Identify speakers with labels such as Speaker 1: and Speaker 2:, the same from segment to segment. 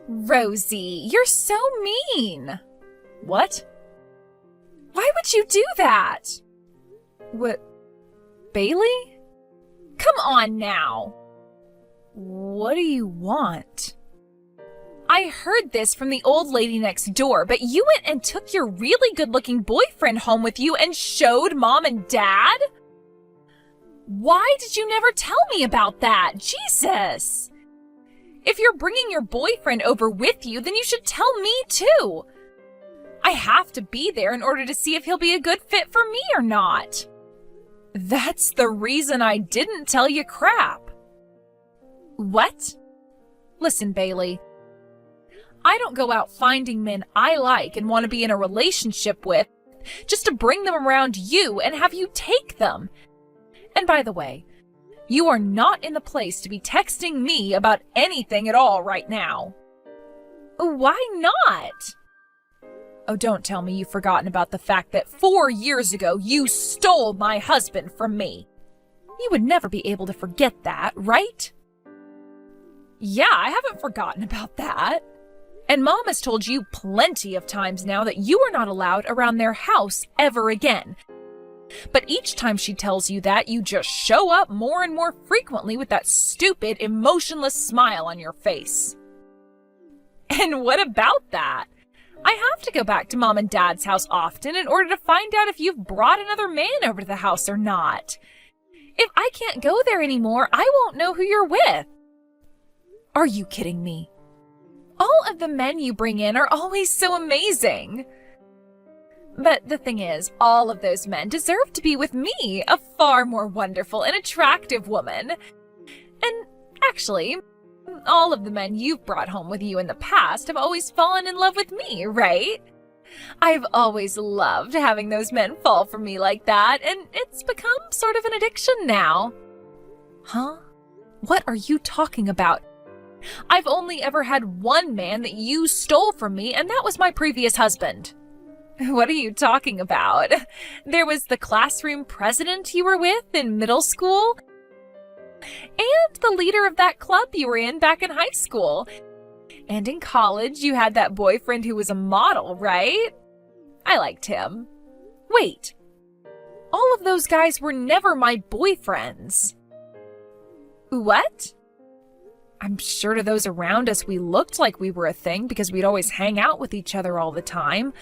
Speaker 1: Rosie, you're so mean.
Speaker 2: What?
Speaker 1: Why would you do that?
Speaker 2: What? Bailey?
Speaker 1: Come on now.
Speaker 2: What do you want?
Speaker 1: I heard this from the old lady next door, but you went and took your really good-looking boyfriend home with you and showed Mom and Dad? Why did you never tell me about that? Jesus! If you're bringing your boyfriend over with you, then you should tell me too. I have to be there in order to see if he'll be a good fit for me or not.
Speaker 2: That's the reason I didn't tell you crap.
Speaker 1: What? Listen, Bailey. I don't go out finding men I like and want to be in a relationship with just to bring them around you and have you take them. And by the way, you are not in the place to be texting me about anything at all right now. Why not? Oh, don't tell me you've forgotten about the fact that 4 years ago you stole my husband from me. You would never be able to forget that, right? Yeah, I haven't forgotten about that. And Mom has told you plenty of times now that you are not allowed around their house ever again. But each time she tells you that, you just show up more and more frequently with that stupid, emotionless smile on your face. And what about that? I have to go back to Mom and Dad's house often in order to find out if you've brought another man over to the house or not. If I can't go there anymore, I won't know who you're with. Are you kidding me? All of the men you bring in are always so amazing. But the thing is, all of those men deserve to be with me, a far more wonderful and attractive woman. And actually, all of the men you've brought home with you in the past have always fallen in love with me, right? I've always loved having those men fall for me like that, and it's become sort of an addiction now. Huh? What are you talking about? I've only ever had one man that you stole from me, and that was my previous husband. What are you talking about? There was the classroom president you were with in middle school, and the leader of that club you were in back in high school. And in college, you had that boyfriend who was a model, right? I liked him. Wait, all of those guys were never my boyfriends. What? I'm sure to those around us we looked like we were a thing because we'd always hang out with each other all the time.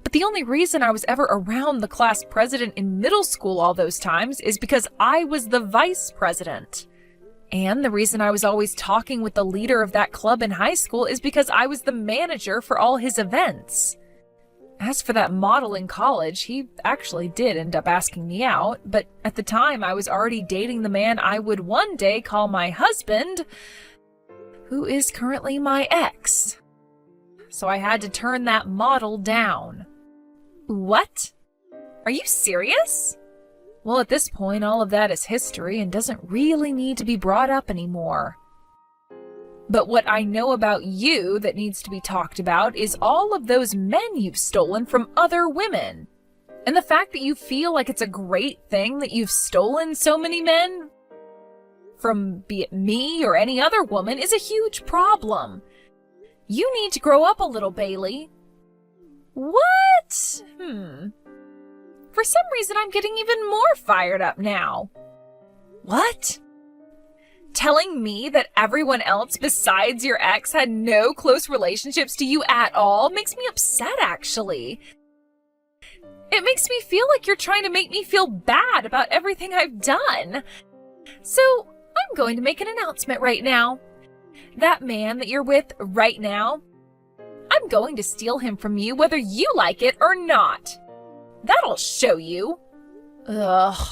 Speaker 1: But the only reason I was ever around the class president in middle school all those times is because I was the vice president. And the reason I was always talking with the leader of that club in high school is because I was the manager for all his events. As for that model in college, he actually did end up asking me out, but at the time I was already dating the man I would one day call my husband, who is currently my ex. So I had to turn that model down. What? Are you serious? Well, at this point, all of that is history and doesn't really need to be brought up anymore. But what I know about you that needs to be talked about is all of those men you've stolen from other women. And the fact that you feel like it's a great thing that you've stolen so many men from be it me or any other woman is a huge problem. You need to grow up a little, Bailey. What? For some reason, I'm getting even more fired up now. What? Telling me that everyone else besides your ex had no close relationships to you at all makes me upset, actually. It makes me feel like you're trying to make me feel bad about everything I've done. So, I'm going to make an announcement right now. That man that you're with right now, I'm going to steal him from you whether you like it or not. That'll show you. Ugh.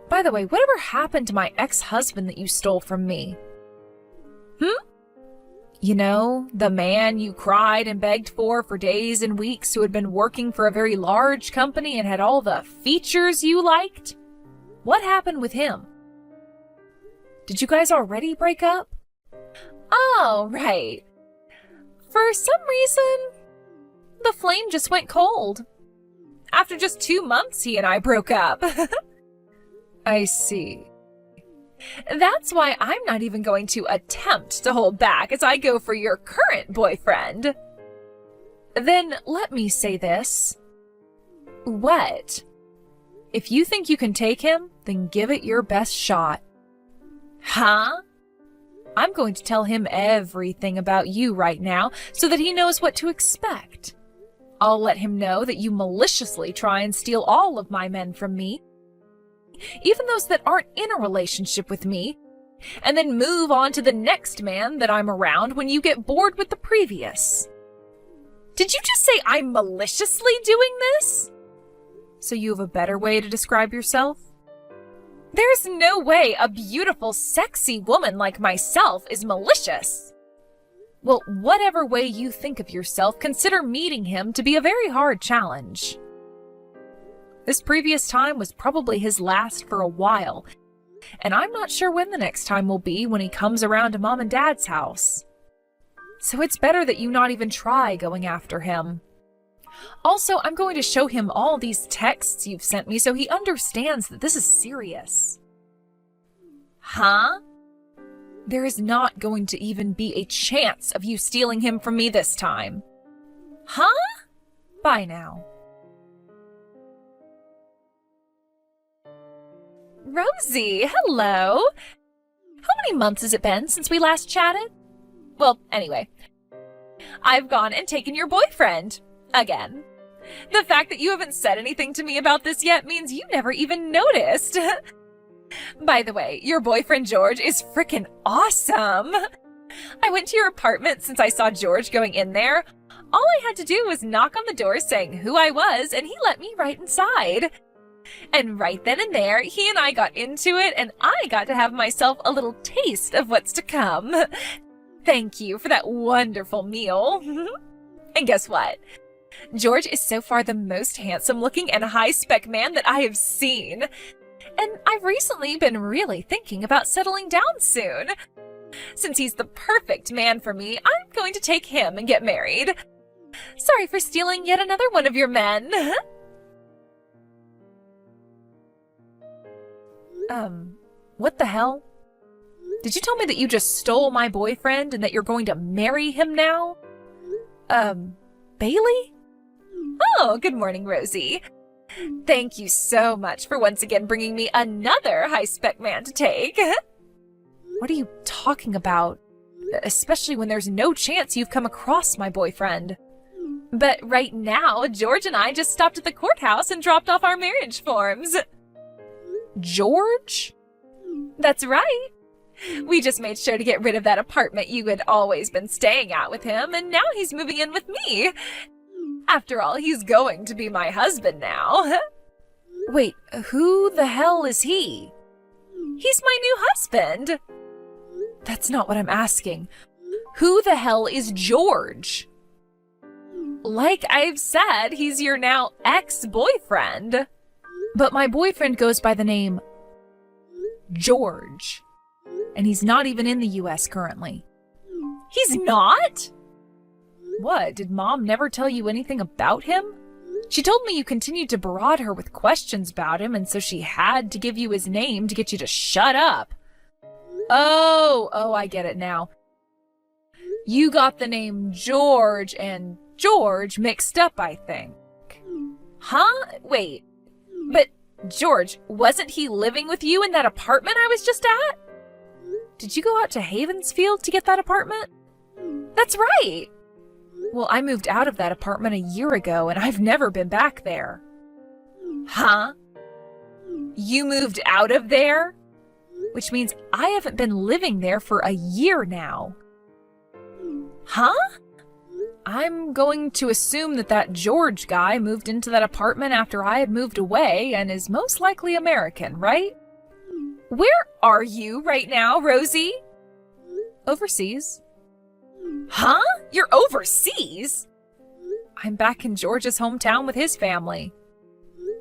Speaker 1: By the way, whatever happened to my ex-husband that you stole from me? You know, the man you cried and begged for days and weeks who had been working for a very large company and had all the features you liked? What happened with him? Did you guys already break up? Oh, right. For some reason, the flame just went cold. After just 2 months, he and I broke up.
Speaker 2: I see.
Speaker 1: That's why I'm not even going to attempt to hold back as I go for your current boyfriend. Then let me say this. What? If you think you can take him, then give it your best shot. Huh? I'm going to tell him everything about you right now so that he knows what to expect. I'll let him know that you maliciously try and steal all of my men from me, even those that aren't in a relationship with me, and then move on to the next man that I'm around when you get bored with the previous. Did you just say I'm maliciously doing this? So you have a better way to describe yourself? There's no way a beautiful, sexy woman like myself is malicious. Well, whatever way you think of yourself, consider meeting him to be a very hard challenge. This previous time was probably his last for a while, and I'm not sure when the next time will be when he comes around to Mom and Dad's house. So it's better that you not even try going after him. Also, I'm going to show him all these texts you've sent me so he understands that this is serious. Huh? There is not going to even be a chance of you stealing him from me this time. Huh? Bye now. Rosie, hello. How many months has it been since we last chatted? Well, anyway, I've gone and taken your boyfriend. Again. The fact that you haven't said anything to me about this yet means you never even noticed. By the way, your boyfriend George is frickin' awesome. I went to your apartment since I saw George going in there. All I had to do was knock on the door saying who I was, and he let me right inside. And right then and there, he and I got into it, and I got to have myself a little taste of what's to come. Thank you for that wonderful meal. And guess what? George is so far the most handsome-looking and high-spec man that I have seen. And I've recently been really thinking about settling down soon. Since he's the perfect man for me, I'm going to take him and get married. Sorry for stealing yet another one of your men. What the hell? Did you tell me that you just stole my boyfriend and that you're going to marry him now? Bailey? Oh, good morning, Rosie. Thank you so much for once again bringing me another high-spec man to take. What are you talking about? Especially when there's no chance you've come across my boyfriend. But right now, George and I just stopped at the courthouse and dropped off our marriage forms. George? That's right. We just made sure to get rid of that apartment you had always been staying at with him, and now he's moving in with me. After all, he's going to be my husband now. Wait, who the hell is he? He's my new husband. That's not what I'm asking. Who the hell is George? Like I've said, he's your now ex-boyfriend. But my boyfriend goes by the name George. And he's not even in the US currently. He's not? What, did Mom never tell you anything about him? She told me you continued to barrage her with questions about him, and so she had to give you his name to get you to shut up. Oh, I get it now. You got the name George and George mixed up, I think. Huh? Wait, but George, wasn't he living with you in that apartment I was just at? Did you go out to Havensfield to get that apartment? That's right. Well, I moved out of that apartment a year ago, and I've never been back there. Huh? You moved out of there? Which means I haven't been living there for a year now. Huh? I'm going to assume that George guy moved into that apartment after I had moved away and is most likely American, right? Where are you right now, Rosie? Overseas. Huh? You're overseas? I'm back in George's hometown with his family.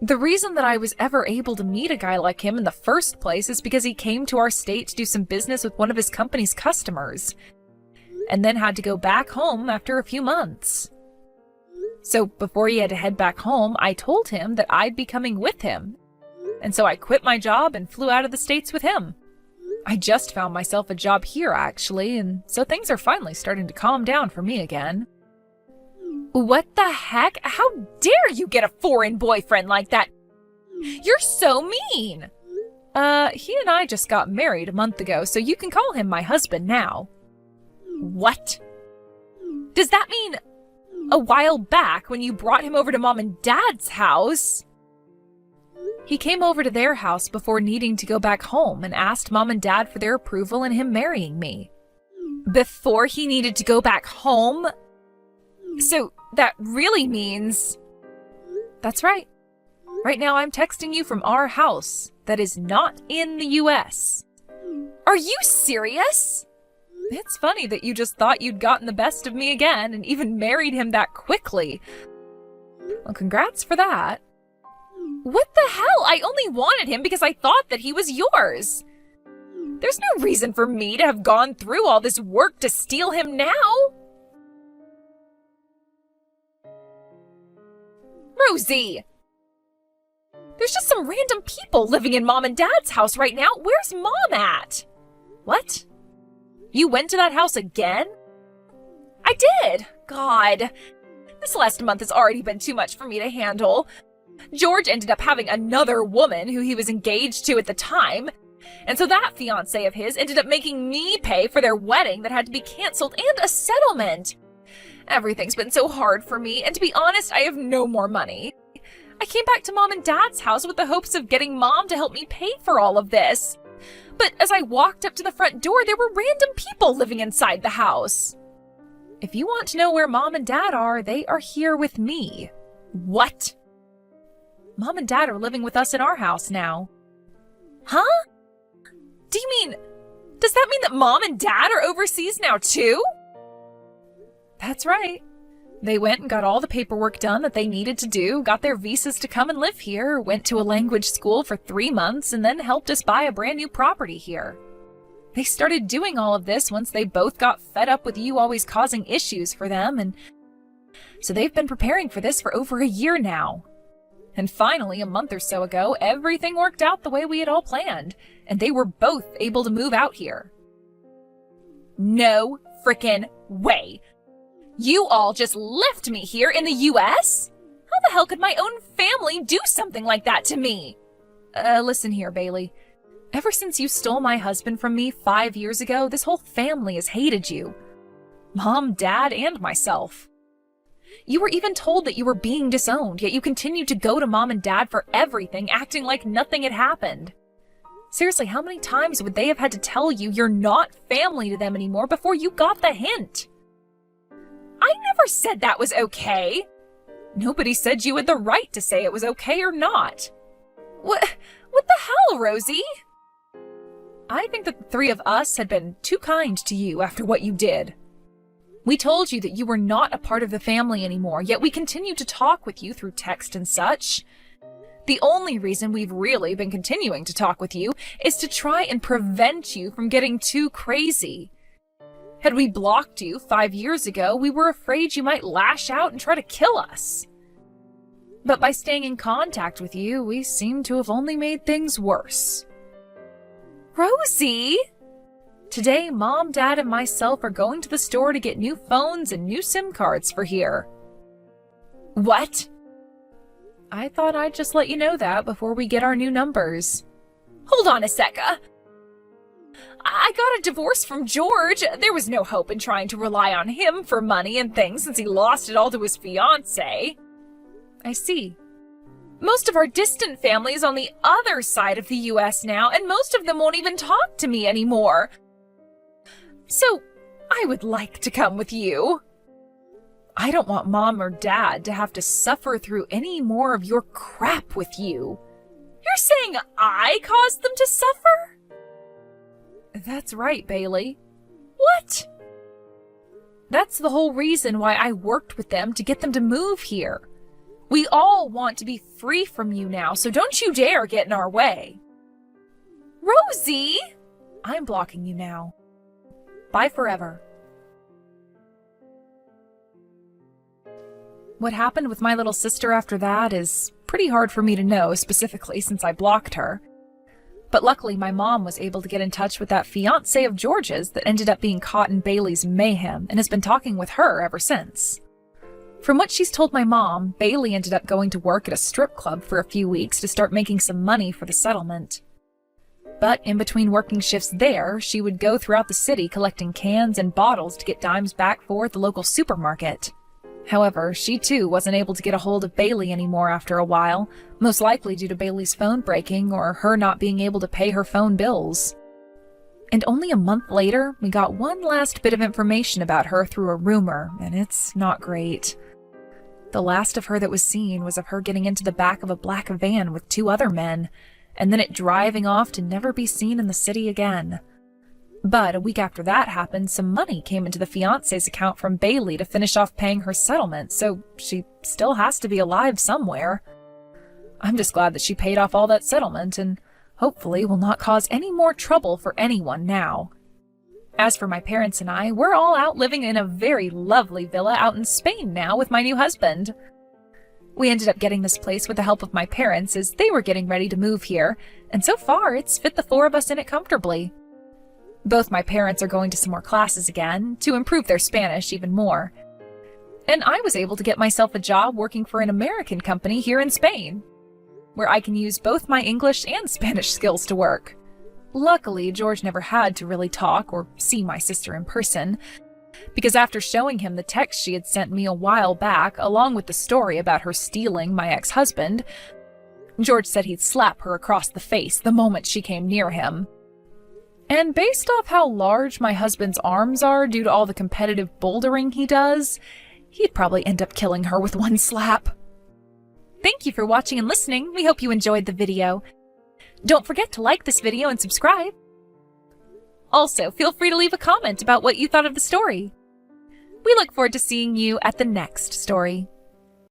Speaker 1: The reason that I was ever able to meet a guy like him in the first place is because he came to our state to do some business with one of his company's customers, and then had to go back home after a few months. So before he had to head back home, I told him that I'd be coming with him, and so I quit my job and flew out of the States with him. I just found myself a job here, actually, and so things are finally starting to calm down for me again.
Speaker 2: What the heck? How dare you get a foreign boyfriend like that? You're so mean.
Speaker 1: He and I just got married a month ago, so you can call him my husband now.
Speaker 2: What? Does that mean a while back when you brought him over to Mom and Dad's house?
Speaker 1: He came over to their house before needing to go back home and asked Mom and Dad for their approval in him marrying me.
Speaker 2: Before he needed to go back home? So that really means...
Speaker 1: That's right. Right now I'm texting you from our house that is not in the US.
Speaker 2: Are you serious?
Speaker 1: It's funny that you just thought you'd gotten the best of me again and even married him that quickly. Well, congrats for that.
Speaker 2: What the hell? I only wanted him because I thought that he was yours. There's no reason for me to have gone through all this work to steal him now. Rosie! There's just some random people living in Mom and Dad's house right now. Where's Mom at?
Speaker 1: What? You went to that house again?
Speaker 2: I did. God. This last month has already been too much for me to handle. George ended up having another woman who he was engaged to at the time. And so that fiancé of his ended up making me pay for their wedding that had to be canceled and a settlement. Everything's been so hard for me, and to be honest, I have no more money. I came back to Mom and Dad's house with the hopes of getting Mom to help me pay for all of this. But as I walked up to the front door, there were random people living inside the house.
Speaker 1: If you want to know where Mom and Dad are, they are here with me.
Speaker 2: What?
Speaker 1: Mom and Dad are living with us in our house now.
Speaker 2: Huh? Do you mean... Does that mean that Mom and Dad are overseas now too?
Speaker 1: That's right. They went and got all the paperwork done that they needed to do, got their visas to come and live here, went to a language school for 3 months, and then helped us buy a brand new property here. They started doing all of this once they both got fed up with you always causing issues for them, and so they've been preparing for this for over a year now. And finally, a month or so ago, everything worked out the way we had all planned, and they were both able to move out here.
Speaker 2: No frickin' way! You all just left me here in the US? How the hell could my own family do something like that to me?
Speaker 1: Listen here, Bailey. Ever since you stole my husband from me 5 years ago, this whole family has hated you. Mom, Dad, and myself. You were even told that you were being disowned, yet you continued to go to Mom and Dad for everything, acting like nothing had happened. Seriously, how many times would they have had to tell you you're not family to them anymore before you got the hint?
Speaker 2: I never said that was okay.
Speaker 1: Nobody said you had the right to say it was okay or not.
Speaker 2: What the hell, Rosie?
Speaker 1: I think that the 3 of us had been too kind to you after what you did. We told you that you were not a part of the family anymore, yet we continue to talk with you through text and such. The only reason we've really been continuing to talk with you is to try and prevent you from getting too crazy. Had we blocked you 5 years ago, we were afraid you might lash out and try to kill us. But by staying in contact with you, we seem to have only made things worse.
Speaker 2: Rosie?
Speaker 1: Today, Mom, Dad, and myself are going to the store to get new phones and new SIM cards for here.
Speaker 2: What?
Speaker 1: I thought I'd just let you know that before we get our new numbers.
Speaker 2: Hold on a sec. I got a divorce from George. There was no hope in trying to rely on him for money and things since he lost it all to his fiancée.
Speaker 1: I see.
Speaker 2: Most of our distant family is on the other side of the US now, and most of them won't even talk to me anymore. So, I would like to come with you.
Speaker 1: I don't want Mom or Dad to have to suffer through any more of your crap with you.
Speaker 2: You're saying I caused them to suffer?
Speaker 1: That's right, Bailey.
Speaker 2: What?
Speaker 1: That's the whole reason why I worked with them to get them to move here. We all want to be free from you now, so don't you dare get in our way.
Speaker 2: Rosie!
Speaker 1: I'm blocking you now. Bye forever. What happened with my little sister after that is pretty hard for me to know specifically since I blocked her. But luckily, my mom was able to get in touch with that fiancé of George's that ended up being caught in Bailey's mayhem and has been talking with her ever since. From what she's told my mom, Bailey ended up going to work at a strip club for a few weeks to start making some money for the settlement. But in between working shifts there, she would go throughout the city collecting cans and bottles to get dimes back for at the local supermarket. However, she too wasn't able to get a hold of Bailey anymore after a while, most likely due to Bailey's phone breaking or her not being able to pay her phone bills. And only a month later, we got one last bit of information about her through a rumor, and it's not great. The last of her that was seen was of her getting into the back of a black van with 2 other men, and then it driving off to never be seen in the city again. But a week after that happened, some money came into the fiancé's account from Bailey to finish off paying her settlement, so she still has to be alive somewhere. I'm just glad that she paid off all that settlement and hopefully will not cause any more trouble for anyone now. As for my parents and I, we're all out living in a very lovely villa out in Spain now with my new husband. We ended up getting this place with the help of my parents as they were getting ready to move here, and so far it's fit the 4 of us in it comfortably. Both my parents are going to some more classes again to improve their Spanish even more. And I was able to get myself a job working for an American company here in Spain, where I can use both my English and Spanish skills to work. Luckily, George never had to really talk or see my sister in person, because after showing him the text she had sent me a while back, along with the story about her stealing my ex-husband, George said he'd slap her across the face the moment she came near him. And based off how large my husband's arms are due to all the competitive bouldering he does, he'd probably end up killing her with one slap. Thank you for watching and listening. We hope you enjoyed the video. Don't forget to like this video and subscribe. Also, feel free to leave a comment about what you thought of the story. We look forward to seeing you at the next story.